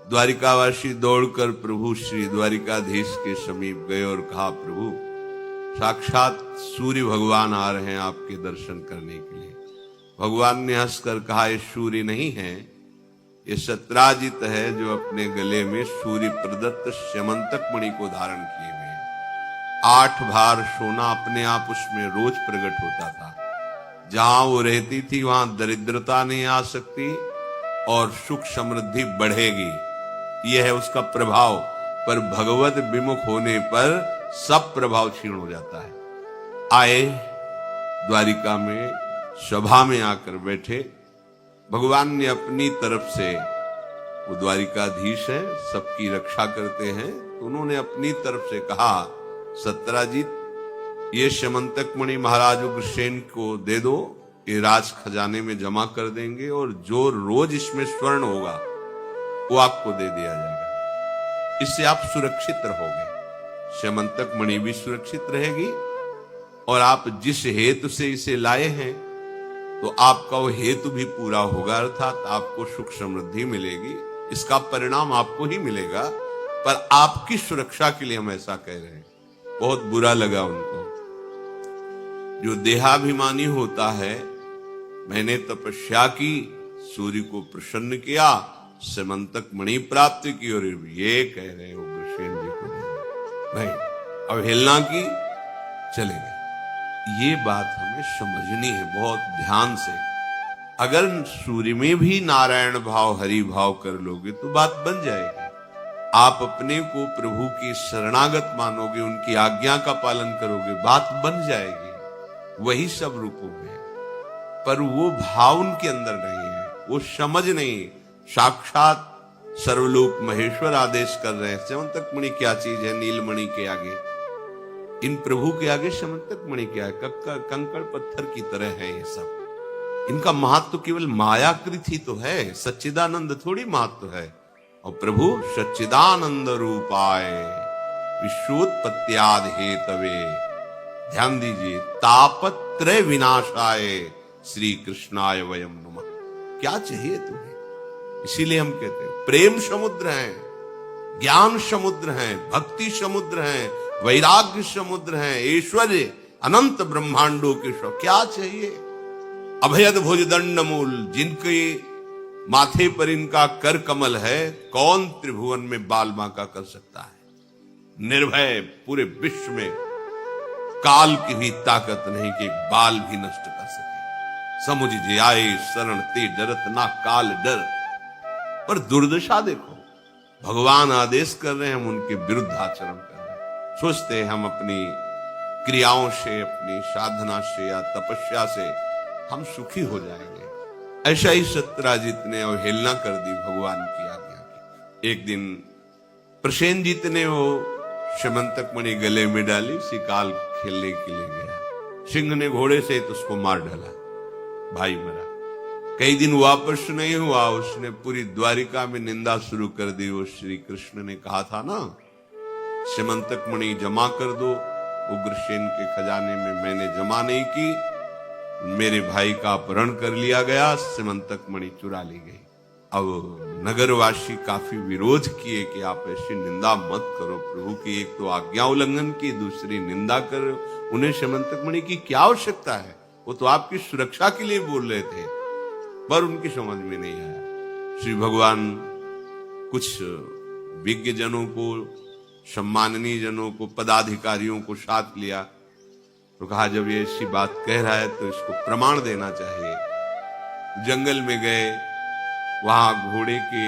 द्वारिकावासी दौड़कर प्रभु श्री द्वारिकाधीश के समीप गए और कहा, प्रभु साक्षात सूर्य भगवान आ रहे हैं आपके दर्शन करने के लिए। भगवान ने हंसकर कहा, ये सूर्य नहीं है, ये सत्राजित है जो अपने गले में सूर्य प्रदत्त स्यमंतक मणि को धारण किए हुए हैं। 8 भार सोना अपने आप उसमें रोज प्रकट होता था। जहां वो रहती थी वहां दरिद्रता नहीं आ सकती और सुख समृद्धि बढ़ेगी। यह है उसका प्रभाव। पर भगवत विमुख होने पर सब प्रभाव क्षीण हो जाता है। आए द्वारिका में, सभा में आकर बैठे। भगवान ने अपनी तरफ से, वो द्वारिकाधीश है, सबकी रक्षा करते हैं, तो उन्होंने अपनी तरफ से कहा, सत्राजित ये स्यमंतक मणि महाराज उग्रसेन को दे दो, ये राज खजाने में जमा कर देंगे और जो रोज इसमें स्वर्ण होगा वो आपको दे दिया जाएगा। इससे आप सुरक्षित रहोगे, स्यमंतक मणि भी सुरक्षित रहेगी और आप जिस हेतु से इसे लाए हैं तो आपका वो हेतु भी पूरा होगा, अर्थात आपको सुख समृद्धि मिलेगी। इसका परिणाम आपको ही मिलेगा, पर आपकी सुरक्षा के लिए हम ऐसा कह रहे हैं। बहुत बुरा लगा उनको। जो देहाभिमानी होता है, मैंने तपस्या की, सूर्य को प्रसन्न किया, स्यमंतक मणि प्राप्ति की, और ये कह रहे हैं उग्रसेन जी को नहीं, अवहेलना की, चले गए। ये बात हमें समझनी है बहुत ध्यान से। अगर सूर्य में भी नारायण भाव, हरि भाव कर लोगे तो बात बन जाएगी। आप अपने को प्रभु की शरणागत मानोगे, उनकी आज्ञा का पालन करोगे, बात बन जाएगी। वही सब रूपों में है, पर वो भाव उनके अंदर नहीं है, वो समझ नहीं। साक्षात सर्वलोक महेश्वर आदेश कर रहे हैं, स्यमंतक मणि क्या चीज है नीलमणि के आगे, इन प्रभु के आगे स्यमंतक मणि क्या है, कंकड़ पत्थर की तरह है ये सब। इनका महत्व केवल मायाकृत ही तो है, सच्चिदानंद थोड़ी महत्व है। और प्रभु सच्चिदानंद रूपाय विश्वोत्पत्त्यादि हेतवे, ध्यान दीजिए, तापत्रय विनाशाय श्री कृष्णाय वयम नमः। क्या चाहिए तुम्हें? इसीलिए हम कहते हैं प्रेम समुद्र है, ज्ञान समुद्र है, भक्ति समुद्र है, वैराग्य समुद्र है, ऐश्वर्य अनंत ब्रह्मांडों के सब। क्या चाहिए? अभयद भुजदंड मूल, जिनके माथे पर इनका कर कमल है, कौन त्रिभुवन में बाल बांका कर सकता है? निर्भय पूरे विश्व में काल की भी ताकत नहीं कि एक बाल भी नष्ट कर सके। समुझ जे आए शरण ते डरत ना काल डर। पर दुर्दशा देखो, भगवान आदेश कर रहे हैं, हम उनके विरुद्ध आचरण कर रहे हैं। सोचते हैं हम अपनी क्रियाओं से, अपनी साधना से या तपस्या से हम सुखी हो जाएंगे। ऐसा ही सत्राजित ने अवहेलना कर दी भगवान की आज्ञा की। एक दिन प्रसेनजीत ने वो स्यमंतक मणि गले में डाली, शिकार खेलने के लिए गया। सिंह ने घोड़े से तो उसको मार डाला, भाई मरा। कई दिन वापस नहीं हुआ, उसने पूरी द्वारिका में निंदा शुरू कर दी। वो श्री कृष्ण ने कहा था ना, स्यमंतक मणि जमा कर दो, उग्रसेन के खजाने में मैंने जमा नहीं की, मेरे भाई का अपहरण कर लिया गया, स्यमंतक मणि चुरा ली गई। अब नगरवासी काफी विरोध किए कि आप ऐसी निंदा मत करो, प्रभु की एक तो आज्ञा उल्लंघन की, दूसरी निंदा करो। उन्हें स्यमंतक मणि की क्या आवश्यकता है? वो तो आपकी सुरक्षा के लिए बोल रहे थे। पर उनकी समझ में नहीं आया। श्री भगवान कुछ विज्ञ जनों को, सम्माननीय जनों को, पदाधिकारियों को साथ लिया तो कहा, जब ये ऐसी बात कह रहा है तो इसको प्रमाण देना चाहिए। जंगल में गए, वहां घोड़े के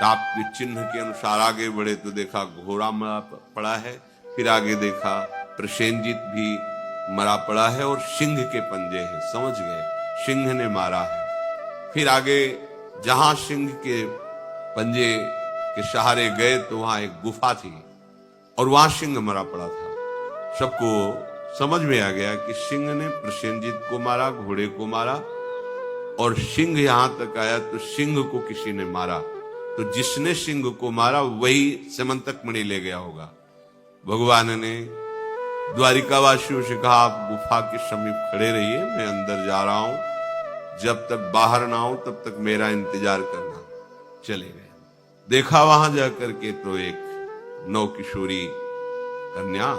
टाप के चिन्ह के अनुसार आगे बढ़े तो देखा घोड़ा मरा पड़ा है। फिर आगे देखा प्रसेनजीत भी मरा पड़ा है और सिंह के पंजे हैं। समझ गए सिंह ने मारा है। फिर आगे जहां सिंह के पंजे के सहारे गए तो वहां एक गुफा थी और वहां सिंह मरा पड़ा था। सबको समझ में आ गया कि सिंह ने प्रसेनजीत को मारा, घोड़े को मारा, और सिंह यहां तक आया तो सिंह को किसी ने मारा। तो जिसने सिंह को मारा वही स्यमंतक मणि ले गया होगा। भगवान ने द्वारिकावासियों से कहा, आप गुफा के समीप खड़े रहिए, मैं अंदर जा रहा हूं, जब तक बाहर ना आऊं तब तक मेरा इंतजार करना। चले गए। देखा वहां जाकर के तो एक नौ किशोरी कन्या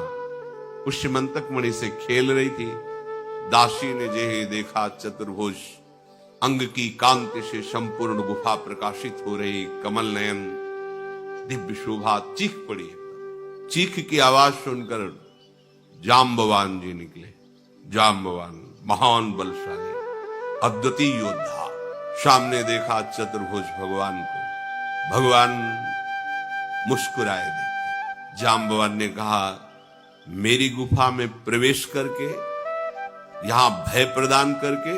पुष्यमंतक मणि से खेल रही थी। दासी ने जे देखा चतुर्भुज अंग की कांति से संपूर्ण गुफा प्रकाशित हो रही, कमल नयन दिव्य शोभा, चीख पड़ी। चीख की आवाज सुनकर जाम्बवान जी निकले। जाम्बवान महान बलशाली अद्वितीय योद्धा, सामने देखा चतुर्भुज भगवान को। भगवान मुस्कुराए देखकर। जाम्बवान ने कहा, मेरी गुफा में प्रवेश करके, यहां भय प्रदान करके,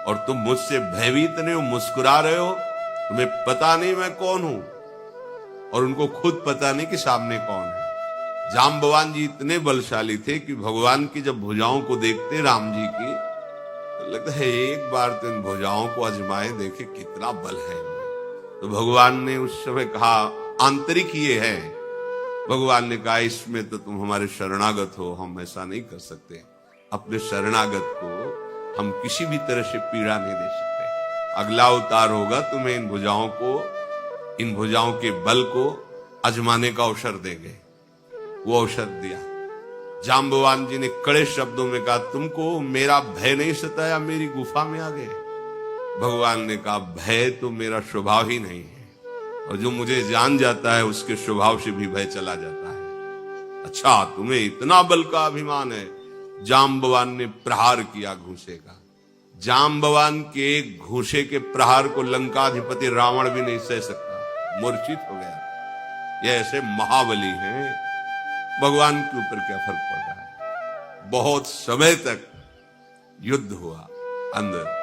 और तुम मुझसे भयभीत नहीं हो, मुस्कुरा रहे हो। तुम्हें पता नहीं मैं कौन हूं, और उनको खुद पता नहीं कि सामने कौन है। जाम्बवान जी इतने बलशाली थे कि भगवान की जब भुजाओं को देखते राम जी की, तो लगता है एक बार तो इन भुजाओं को आजमाए देखे कितना बल है इनमें। तो भगवान ने उस समय कहा, आंतरिक ये है। भगवान ने कहा, इसमें तो तुम हमारे शरणागत हो, हम ऐसा नहीं कर सकते। अपने शरणागत को हम किसी भी तरह से पीड़ा नहीं दे सकते। अगला अवतार होगा, तुम्हें इन भुजाओं के बल को आजमाने का अवसर देंगे। वो अवसर दिया। जाम्बवान जी ने कड़े शब्दों में कहा, तुमको मेरा भय नहीं सताया, मेरी गुफा में आ गए। भगवान ने कहा, भय तो मेरा स्वभाव ही नहीं है, और जो मुझे जान जाता है उसके स्वभाव से भी भय चला जाता है। अच्छा, तुम्हें इतना बल का अभिमान है। जाम्बवान ने प्रहार किया घूंसे का। जाम्बवान के घूंसे के प्रहार को लंकाधिपति रावण भी नहीं सह सकता, मूर्छित हो गया। ये ऐसे महाबली हैं, भगवान के ऊपर क्या फर्क पड़ रहा है। बहुत समय तक युद्ध हुआ। अंदर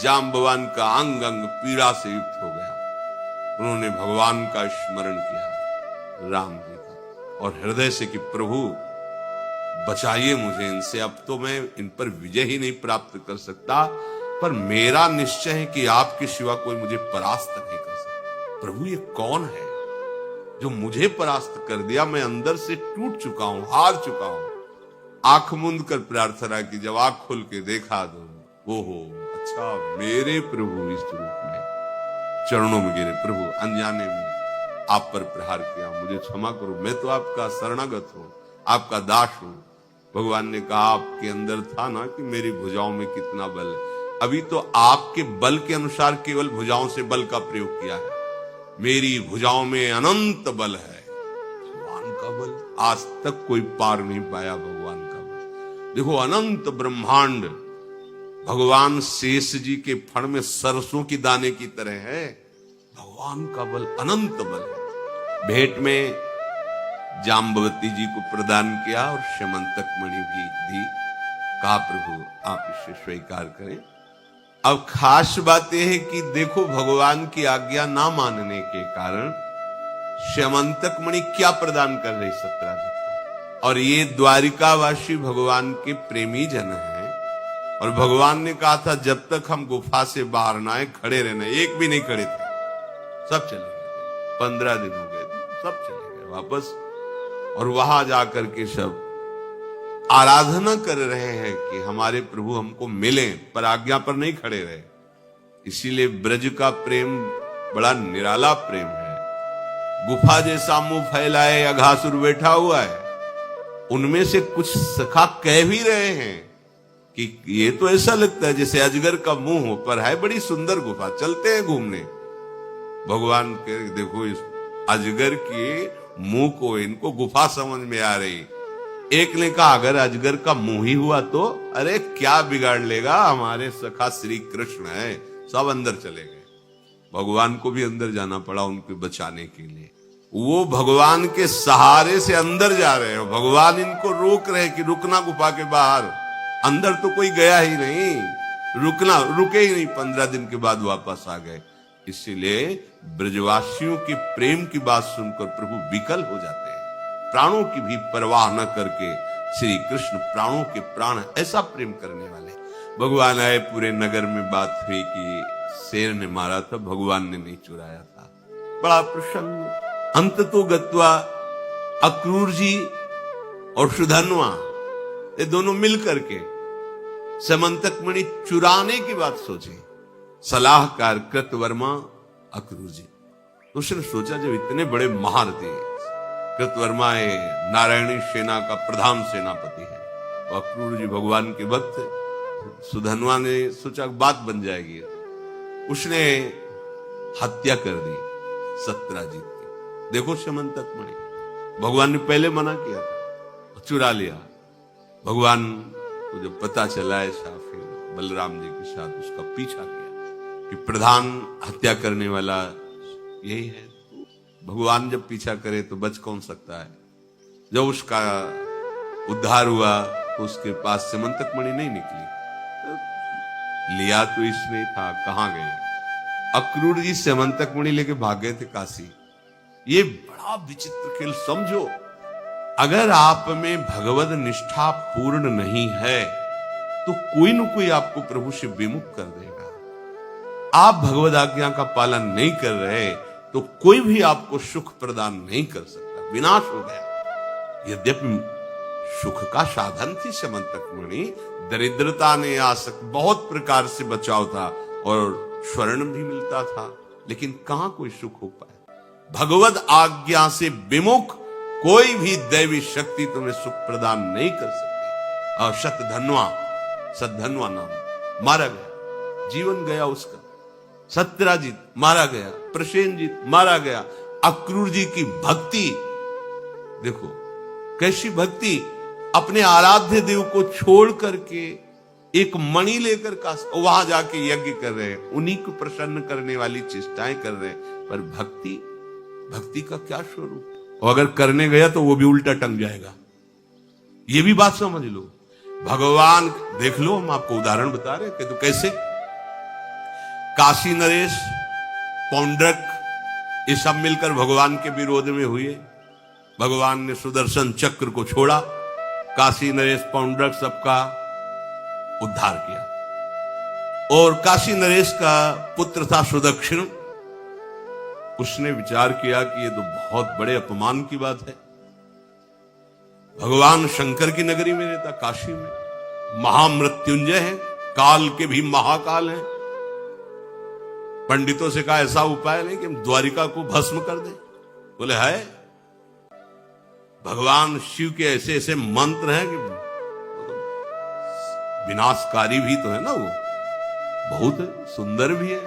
जाम्बवान का अंग अंग पीड़ा से युक्त हो गया। उन्होंने भगवान का स्मरण किया, राम जी का, और हृदय से कि प्रभु बचाइए मुझे इनसे। अब तो मैं इन पर विजय ही नहीं प्राप्त कर सकता, पर मेरा निश्चय है कि आपके सिवा कोई मुझे परास्त नहीं कर सकता। प्रभु ये कौन है जो मुझे परास्त कर दिया? मैं अंदर से टूट चुका हूं, हार चुका हूं। आंख मूंद कर प्रार्थना की। जब आंख खोल के देखा तो ओहो, अच्छा मेरे प्रभु इस रूप में चरणों में गिरे। प्रभु अनजाने में आप पर प्रहार किया, मुझे क्षमा करो, मैं तो आपका शरणागत हूं, आपका दास हूं। भगवान ने कहा, आपके अंदर था ना कि मेरी भुजाओं में कितना बल है। अभी तो आपके बल के अनुसार केवल भुजाओं से बल का प्रयोग किया है। मेरी भुजाओं में अनंत बल है। भगवान का बल आज तक कोई पार नहीं पाया। भगवान का बल देखो, अनंत ब्रह्मांड भगवान शेष जी के फण में सरसों की दाने की तरह है। भगवान का बल अनंत बल है। भेंट में जाम्बवती जी को प्रदान किया और श्यमंतक मणि भी दी। कहा, प्रभु आप इसे स्वीकार करें। अब खास बात यह है कि देखो, भगवान की आज्ञा ना मानने के कारण श्यमंतक मणि क्या प्रदान कर रही सत्यराजी को। और ये द्वारिकावासी भगवान के प्रेमी जन हैं, और भगवान ने कहा था जब तक हम गुफा से बाहर ना आए खड़े रहना। एक भी नहीं खड़े थे, सब चले गए। 15 दिन हो गए थे, सब चले गए वापस। और वहां जाकर के सब आराधना कर रहे हैं कि हमारे प्रभु हमको मिले, पर आज्ञा पर नहीं खड़े रहे। इसीलिए ब्रज का प्रेम बड़ा निराला प्रेम है। गुफा जैसा मुंह फैलाए अघासुर बैठा हुआ है, उनमें से कुछ सखा कह भी रहे हैं कि ये तो ऐसा लगता है जैसे अजगर का मुंह हो, पर है बड़ी सुंदर गुफा, चलते हैं घूमने। भगवान के देखो, इस अजगर के मुंह को इनको गुफा समझ में आ रही। एक ने कहा, अगर अजगर का मुंह ही हुआ तो अरे क्या बिगाड़ लेगा, हमारे सखा श्री कृष्ण है। सब अंदर चले गए। भगवान को भी अंदर जाना पड़ा उनको बचाने के लिए। वो भगवान के सहारे से अंदर जा रहे हो, भगवान इनको रोक रहे कि रुकना गुफा के बाहर। अंदर तो कोई गया ही नहीं, रुके ही नहीं। 15 दिन के बाद वापस आ गए। इसीलिए ब्रजवासियों के प्रेम की बात सुनकर प्रभु विकल हो जाते हैं। प्राणों की भी परवाह न करके श्री कृष्ण प्राणों के प्राण, ऐसा प्रेम करने वाले। भगवान आए, पूरे नगर में बात हुई कि शेर ने मारा था, भगवान ने नहीं चुराया था। बड़ा प्रसन्न। अंत तो गत्वा अक्रूर जी और सुधन्वा, ये दोनों मिल करके समंतक मणि चुराने की बात सोची। सलाहकार कृतवर्मा अक्रूर जी, तो उसने सोचा जब इतने बड़े महारथी कृतवर्मा नारायणी सेना का प्रधान सेनापति है, और अक्रूर जी भगवान के भक्त थे, सुधन्वा ने सोचा बात बन जाएगी। उसने हत्या कर दी सत्यराजीत की। देखो समंतक मणि, भगवान ने पहले मना किया था, चुरा लिया। भगवान को जब पता चला ऐसा, फिर बलराम जी के साथ उसका पीछा किया कि प्रधान हत्या करने वाला यही है। भगवान जब पीछा करे तो बच कौन सकता है। जब उसका उद्धार हुआ तो उसके पास समंतक मणि नहीं निकली। लिया तो इसने था, कहां गए? अक्रूर जी समंतक मणि लेके भाग गए थे काशी। ये बड़ा विचित्र खेल समझो। अगर आप में भगवत निष्ठा पूर्ण नहीं है तो कोई न कोई आपको प्रभु से विमुख कर देगा। आप भगवत आज्ञा का पालन नहीं कर रहे तो कोई भी आपको सुख प्रदान नहीं कर सकता, विनाश हो गया। यद्यपि सुख का साधन थी समंतक मणि, दरिद्रता ने आसक्त बहुत प्रकार से बचाव था और स्वर्ण भी मिलता था, लेकिन कहां कोई सुख हो पाए। भगवत आज्ञा से विमुख कोई भी दैवी शक्ति तुम्हें सुख प्रदान नहीं कर सकती। और सतधन्वा नाम मारा गया, जीवन गया उसका। सत्यराजीत मारा गया, प्रसेनजीत मारा गया। अक्रूर जी की भक्ति देखो, कैसी भक्ति, अपने आराध्य देव को छोड़ करके एक मणि लेकर वहां जाके यज्ञ कर रहे हैं, उन्हीं को प्रसन्न करने वाली चेष्टाएं कर रहे हैं। पर भक्ति का क्या स्वरूप, और अगर करने गया तो वो भी उल्टा टंग जाएगा। ये भी बात समझ लो। भगवान देख लो, हम आपको उदाहरण बता रहे हैं कि तो कैसे काशी नरेश, पौंड्रक, ये सब मिलकर भगवान के विरोध में हुए। भगवान ने सुदर्शन चक्र को छोड़ा, काशी नरेश पौंड्रक सबका उद्धार किया। और काशी नरेश का पुत्र था सुदक्षिण। उसने विचार किया कि ये तो बहुत बड़े अपमान की बात है। भगवान शंकर की नगरी में रहता, काशी में महामृत्युंजय है, काल के भी महाकाल हैं। पंडितों से कहा ऐसा उपाय नहीं कि हम द्वारिका को भस्म कर दें। बोले है, भगवान शिव के ऐसे ऐसे मंत्र हैं कि विनाशकारी भी तो है ना, वो बहुत सुंदर भी है।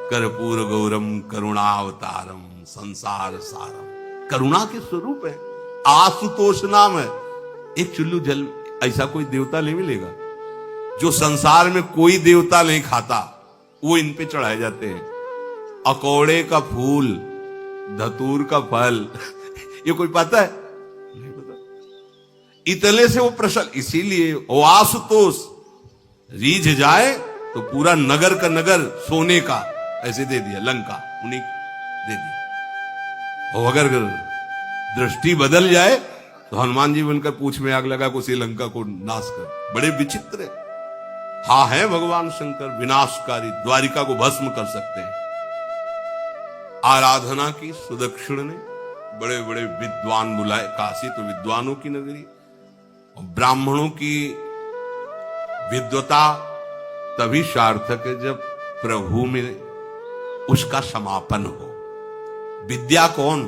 कर्पूर गौरम करुणावतारम संसार सारम, करुणा के स्वरूप है। आशुतोष नाम है। एक चुल्लू जल ऐसा कोई देवता नहीं मिलेगा जो संसार में कोई देवता नहीं खाता, वो इन पे चढ़ाए जाते हैं। अकौड़े का फूल, धतूर का फल ये कोई पता है? नहीं पता। इतने से वो प्रसन्न, इसीलिए वो आशुतोष रीझ जाए तो पूरा नगर का नगर सोने का ऐसे दे दिया, लंका उन्हीं दे दिया। और अगर दृष्टि बदल जाए तो हनुमान जी बनकर पूछ में आग लगा को लंका को नाश कर। बड़े विचित्र है। हाँ है भगवान शंकर विनाशकारी, द्वारिका को भस्म कर सकते हैं। आराधना की सुदक्षिण ने, बड़े बड़े विद्वान बुलाए। काशी तो विद्वानों की नगरी, और ब्राह्मणों की विद्वता तभी सार्थक है जब प्रभु में उसका समापन हो। विद्या कौन?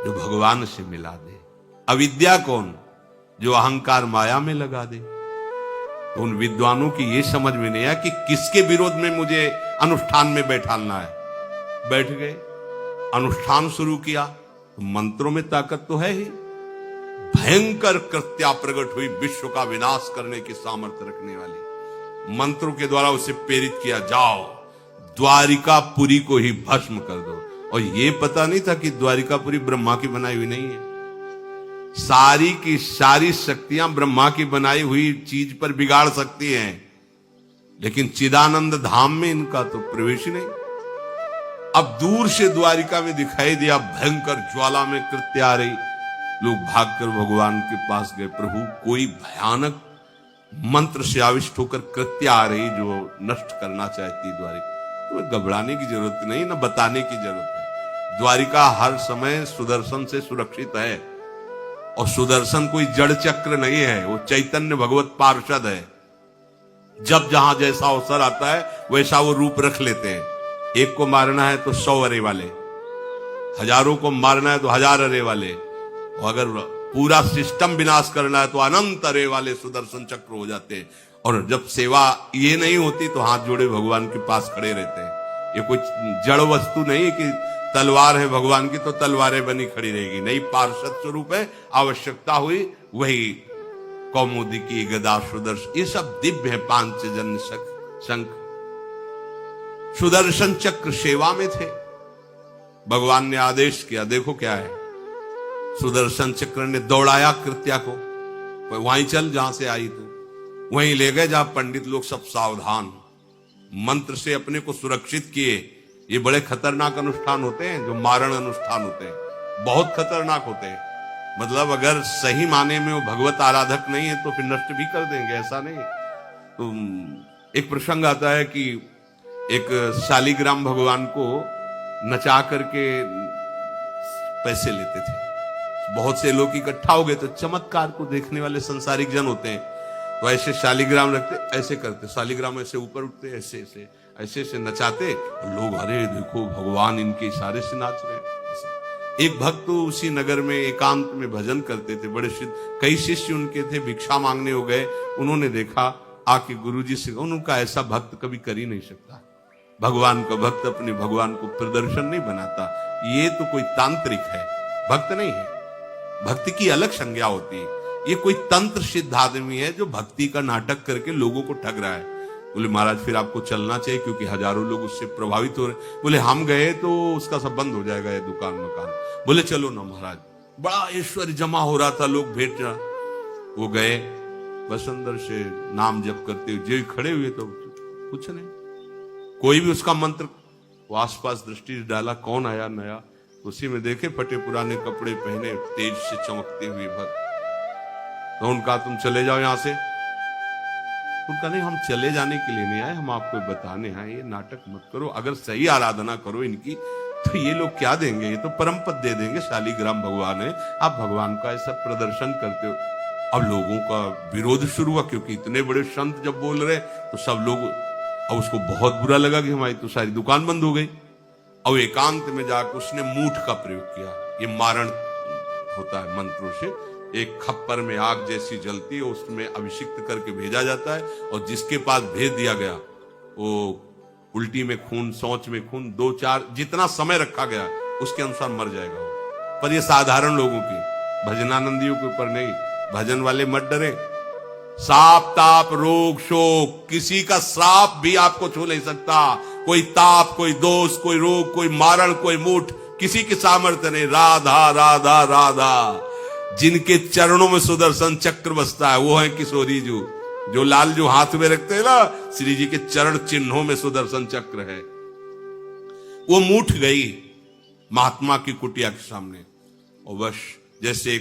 जो भगवान से मिला दे। अविद्या कौन? जो अहंकार माया में लगा दे। तो उन विद्वानों की ये समझ में नहीं आया कि किसके विरोध में मुझे अनुष्ठान में बैठालना है। बैठ गए, अनुष्ठान शुरू किया। तो मंत्रों में ताकत तो है ही। भयंकर कृत्या प्रकट हुई, विश्व का विनाश करने की सामर्थ्य रखने वाली। मंत्रों के द्वारा उसे प्रेरित किया, जाओ द्वारिकापुरी को ही भस्म कर दो। और ये पता नहीं था कि द्वारिकापुरी ब्रह्मा की बनाई हुई नहीं है। सारी की सारी शक्तियां ब्रह्मा की बनाई हुई चीज पर बिगाड़ सकती हैं, लेकिन चिदानंद धाम में इनका तो प्रवेश ही नहीं। अब दूर से द्वारिका में दिखाई दिया, भयंकर ज्वाला में कृत्य आ रही। लोग भागकर भगवान के पास गए, प्रभु कोई भयानक मंत्र से आविष्ट होकर कृत्य आ रही जो नष्ट करना चाहती द्वारिका। तुम्हें घबराने की जरूरत नहीं, ना बताने की जरूरत है। द्वारिका हर समय सुदर्शन से सुरक्षित है, और सुदर्शन कोई जड़ चक्र नहीं है, वो चैतन्य भगवत पार्षद है। जब जहां जैसा अवसर आता है वैसा वो रूप रख लेते हैं। एक को मारना है तो 100 अरे वाले, हजारों को मारना है तो 1000 अरे वाले, और अगर पूरा सिस्टम विनाश करना है तो अनंत अरे वाले सुदर्शन चक्र हो जाते हैं। और जब सेवा ये नहीं होती तो हाथ जोड़े भगवान के पास खड़े रहते हैं। ये कोई जड़ वस्तु नहीं कि तलवार है भगवान की तो तलवारें बनी खड़ी रहेगी, नहीं, पार्षद स्वरूप है। आवश्यकता हुई वही कौमुदी की गदा सुदर्शन, ये सब दिव्य है। पांचजन्य शंख सुदर्शन चक्र सेवा में थे। भगवान ने आदेश किया, देखो क्या है, सुदर्शन चक्र ने दौड़ाया कृत्या को, वहीं चल जहां से आई तू, वहीं ले गए जहां पंडित लोग सब सावधान, मंत्र से अपने को सुरक्षित किए। ये बड़े खतरनाक अनुष्ठान होते हैं, जो मारण अनुष्ठान होते हैं, बहुत खतरनाक होते हैं। मतलब अगर सही माने में वो भगवत आराधक नहीं है तो फिर नष्ट भी कर देंगे, ऐसा नहीं। तो एक प्रसंग आता है कि एक शालिग्राम भगवान को नचा करके पैसे लेते थे। बहुत से लोग इकट्ठा हो गए, तो चमत्कार को देखने वाले संसारिक जन होते हैं, तो ऐसे शालिग्राम रखते, ऐसे करते, शालिग्राम ऐसे ऊपर उठते, ऐसे ऐसे ऐसे ऐसे नचाते, लोग अरे देखो भगवान इनके इशारे से नाच रहे हैं। एक भक्त तो उसी नगर में एकांत में भजन करते थे, बड़े कई शिष्य उनके थे, भिक्षा मांगने हो गए। उन्होंने देखा आके गुरुजी से, उनका ऐसा भक्त कभी कर ही नहीं सकता। भगवान का भक्त अपने भगवान को प्रदर्शन नहीं बनाता, ये तो कोई तांत्रिक है, भक्त नहीं है। भक्ति की अलग संज्ञा होती है। ये कोई तंत्र सिद्ध आदमी है जो भक्ति का नाटक करके लोगों को ठग रहा है। बोले महाराज फिर आपको चलना चाहिए क्योंकि हजारों लोग उससे प्रभावित हो रहे। बोले हम गए तो उसका सब बंद हो जाएगा, ये दुकान मकान। बोले चलो ना महाराज, बड़ा ऐश्वर्य जमा हो रहा था, लोग भेंट रहा। वो गए, बस अंदर से नाम जप करते हुए जो खड़े हुए तो कुछ नहीं, कोई भी उसका मंत्र, वो आसपास दृष्टि डाला, कौन आया नया, उसी में देखे फटे पुराने कपड़े पहने, तेज से चमकते हुए भक्त। तो उनका तुम चले जाओ यहां से। उनका नहीं, हम चले जाने के लिए नहीं आए, हम आपको बताने आए, ये नाटक मत करो, अगर सही आराधना करो इनकी तो ये लोग क्या देंगे, ये तो परम पद दे देंगे, शालिग्राम भगवान है, आप भगवान का ऐसा प्रदर्शन करते हो। अब लोगों का विरोध शुरू हुआ, क्योंकि इतने बड़े संत जब बोल रहे तो सब लोग, अब उसको बहुत बुरा लगा कि हमारी तो सारी दुकान बंद हो गई। और एकांत में जाकर उसने मूठ का प्रयोग किया। ये मारण होता है मंत्रों से, एक खप्पर में आग जैसी जलती है, उसमें अभिषिक्त करके भेजा जाता है, और जिसके पास भेज दिया गया वो उल्टी में खून, शौच में खून, 2-4 जितना समय रखा गया उसके अनुसार मर जाएगा वो। पर ये साधारण लोगों की, भजनानंदियों के ऊपर नहीं। भजन वाले मत डरे, साप ताप रोग शोक, किसी का श्राप भी आपको छू नहीं सकता। कोई ताप, कोई दोष, कोई रोग, कोई मारण, कोई मूठ, किसी की सामर्थ्य नहीं। राधा राधा राधा, जिनके चरणों में सुदर्शन चक्र बसता है वो है किशोरी जी, जो लाल जो हाथ में रखते हैं ना, श्री जी के चरण चिन्हों में सुदर्शन चक्र है। वो मूठ गई महात्मा की कुटिया के सामने, और बस जैसे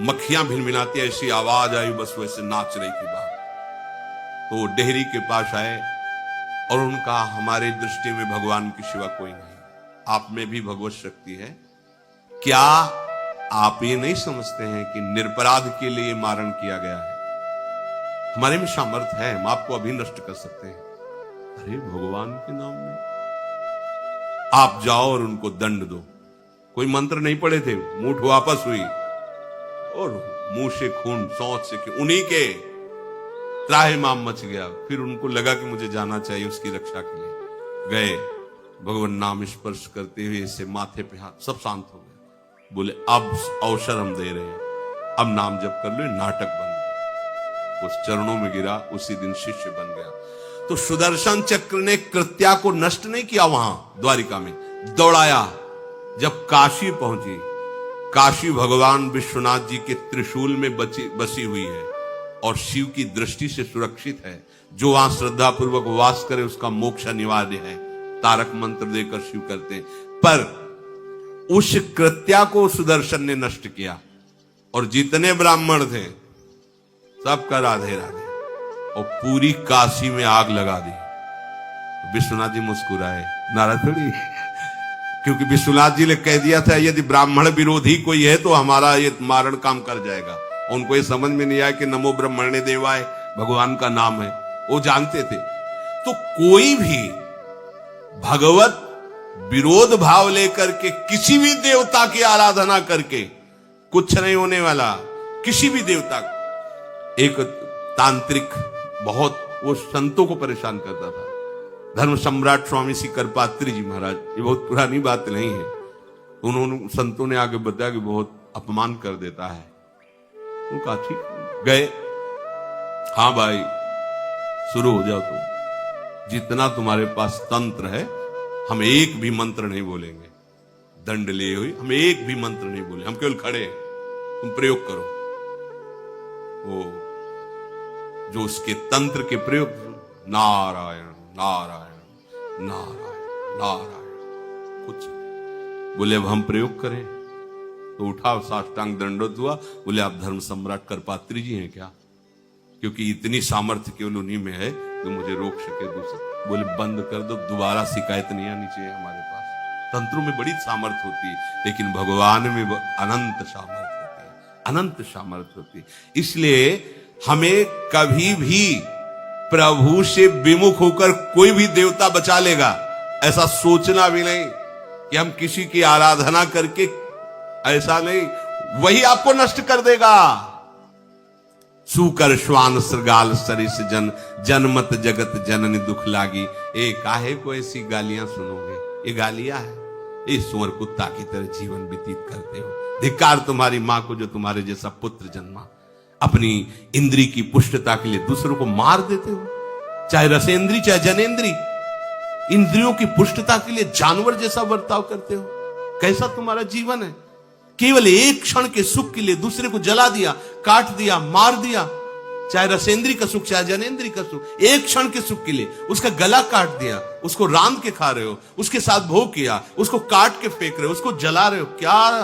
मक्खियां भिनभिनाती ऐसी आवाज आई, बस वैसे नाच रही थी बाहर। तो वो डेहरी के पास आए और उनका, हमारे दृष्टि में भगवान की सिवा कोई नहीं, आप में भी भगवत शक्ति है, क्या आप ये नहीं समझते हैं कि निरपराध के लिए मारण किया गया है? हमारे में सामर्थ्य है, हम आपको अभी नष्ट कर सकते हैं। अरे भगवान के नाम में आप जाओ और उनको दंड दो। कोई मंत्र नहीं पड़े थे, मूठ वापस हुई और मुंह से खून, शौच से, उन्हीं के त्राहिमाम मच गया। फिर उनको लगा कि मुझे जाना चाहिए उसकी रक्षा के लिए। गए, भगवान नाम स्पर्श करते हुए इसे माथे पे हाथ, सब शांत हो गए। बोले अब अवसर हम दे रहे हैं, अब नाम जप कर लो, नाटक बंद। उस चरणों में गिरा, उसी दिन शिष्य बन गया। तो सुदर्शन चक्र ने कृत्या को नष्ट नहीं किया, वहां द्वारिका में दौड़ाया। जब काशी पहुंची, काशी भगवान विश्वनाथ जी के त्रिशूल में बसी हुई है और शिव की दृष्टि से सुरक्षित है। जो वहां श्रद्धा पूर्वक वास करे उसका मोक्ष अनिवार्य है, तारक मंत्र देकर शिव करते हैं। पर उस कृत्या को सुदर्शन ने नष्ट किया, और जितने ब्राह्मण थे सबका राधे राधे, और पूरी काशी में आग लगा दी। विश्वनाथ जी मुस्कुराए, नाराज थोड़ी, क्योंकि विश्वनाथ जी ने कह दिया था यदि ब्राह्मण विरोधी कोई है तो हमारा ये मारण काम कर जाएगा। उनको ये समझ में नहीं आया कि नमो ब्रह्मणे देवाय भगवान का नाम है, वो जानते थे। तो कोई भी भगवत विरोध भाव लेकर के किसी भी देवता की आराधना करके कुछ नहीं होने वाला। किसी भी देवता को। एक तांत्रिक बहुत वो संतों को परेशान करता था, धर्म सम्राट स्वामी श्री करपात्री जी महाराज, ये बहुत पुरानी बात नहीं है। उन्होंने संतों ने आगे बताया कि बहुत अपमान कर देता है। वो कहा ठीक, गए, हाँ भाई शुरू हो जाओ तुम, जितना तुम्हारे पास तंत्र है हम एक भी मंत्र नहीं बोलेंगे, दंड लिए हुई हम एक भी मंत्र नहीं बोले, हम केवल खड़े हैं, तुम प्रयोग करो। वो जो उसके तंत्र के प्रयोग, नारायण नारायण नारायण नारायण, कुछ बोले अब हम प्रयोग करें। तो उठा, साष्टांग दंडोत हुआ, बोले आप धर्म सम्राट करपात्री जी हैं क्या? क्योंकि इतनी सामर्थ्य केवल उन्हीं में है जो मुझे रोक सके दूसरे। बोले बंद कर दो, दोबारा शिकायत नहीं आनी चाहिए हमारे पास। तंत्रों में बड़ी सामर्थ्य होती है, लेकिन भगवान में अनंत सामर्थ्य होती है, अनंत सामर्थ्य होती है। इसलिए हमें कभी भी प्रभु से विमुख होकर कोई भी देवता बचा लेगा ऐसा सोचना भी नहीं कि हम किसी की आराधना करके, ऐसा नहीं, वही आपको नष्ट कर देगा। सूकर श्वान श्रृगाल सरिस जन, जनमत जगत जननी दुख लागी। ए काहे को ऐसी गालियां सुनोगे? ये गालियां है, ये सुअर कुत्ता की तरह जीवन व्यतीत करते हो। धिक्कार तुम्हारी मां को जो तुम्हारे जैसा पुत्र जन्मा। अपनी इंद्री की पुष्टता के लिए दूसरों को मार देते हो, चाहे रसेंद्री चाहे जनेंद्री। इंद्रियों की पुष्टता के लिए जानवर जैसा बर्ताव करते हो। कैसा तुम्हारा जीवन है? केवल एक क्षण के सुख के लिए दूसरे को जला दिया, काट दिया, मार दिया। चाहे रसेंद्री का सुख चाहे जनेंद्री का सुख, एक क्षण के सुख के लिए उसका गला काट दिया, उसको रांध के खा रहे हो, उसके साथ भोग किया, उसको काट के फेंक रहे हो, उसको जला रहे हो। क्या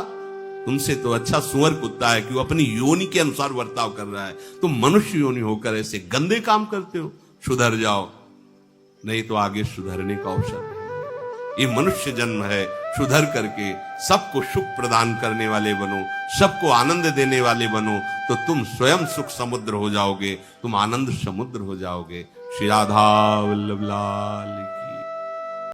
तुमसे तो अच्छा सुअर कुत्ता है कि वो अपनी योनि के अनुसार बर्ताव कर रहा है। तुम मनुष्य योनि होकर ऐसे गंदे काम करते हो। सुधर जाओ, नहीं तो आगे सुधरने का अवसर नहीं। ये मनुष्य जन्म है, सुधर करके सबको सुख प्रदान करने वाले बनो, सबको आनंद देने वाले बनो, तो तुम स्वयं सुख समुद्र हो जाओगे, तुम आनंद समुद्र हो जाओगे। श्री राधा वल्लभ लाल।